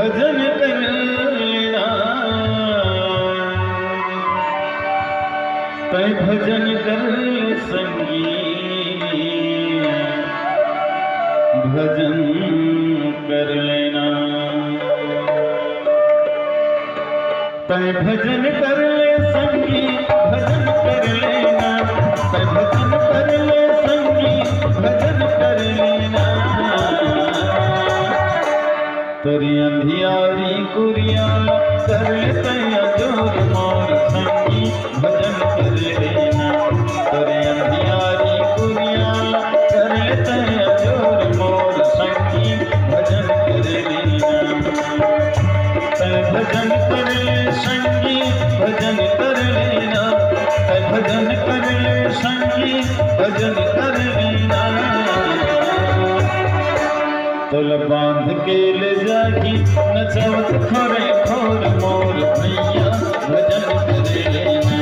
भजन कर लेना, तै भजन कर संगी, भजन कर लेना, तै भजन कर ले संगी, भजन कर लेना, तै भजन कर ले संगी, भजन कर लेना। तेरी अंधियारी कुरिया कर लेते जोर मोर संगी, भजन कर लेना, तेरी अंधियारी कुरिया कर लेते जोर मोर संगी, भजन कर लेना। तै भजन कर ले संगी, भजन कर लेना, तै भजन कर ले संगी, भजन कर लेना। तुल बांध के ले जागी नचवत खोरे खोर मोर भैया, भजन कर लेना।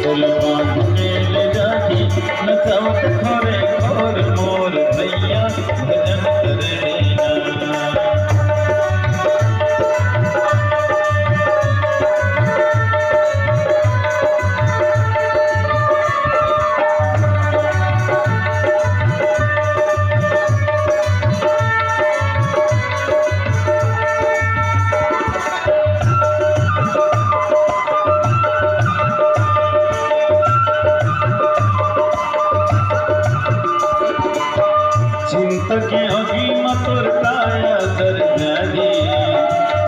तुल बांध के ले जागी नचवत खोरे खोर मोर भैया, भजन कर लेना। चिंतक योगी मथुर काया दर जागी,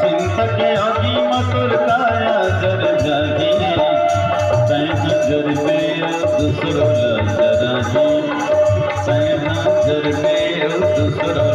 चिंतक योगी मथुर काया दर जागी, तै नजर पे दूसरो लजरागी, तै नजर पे दूसरो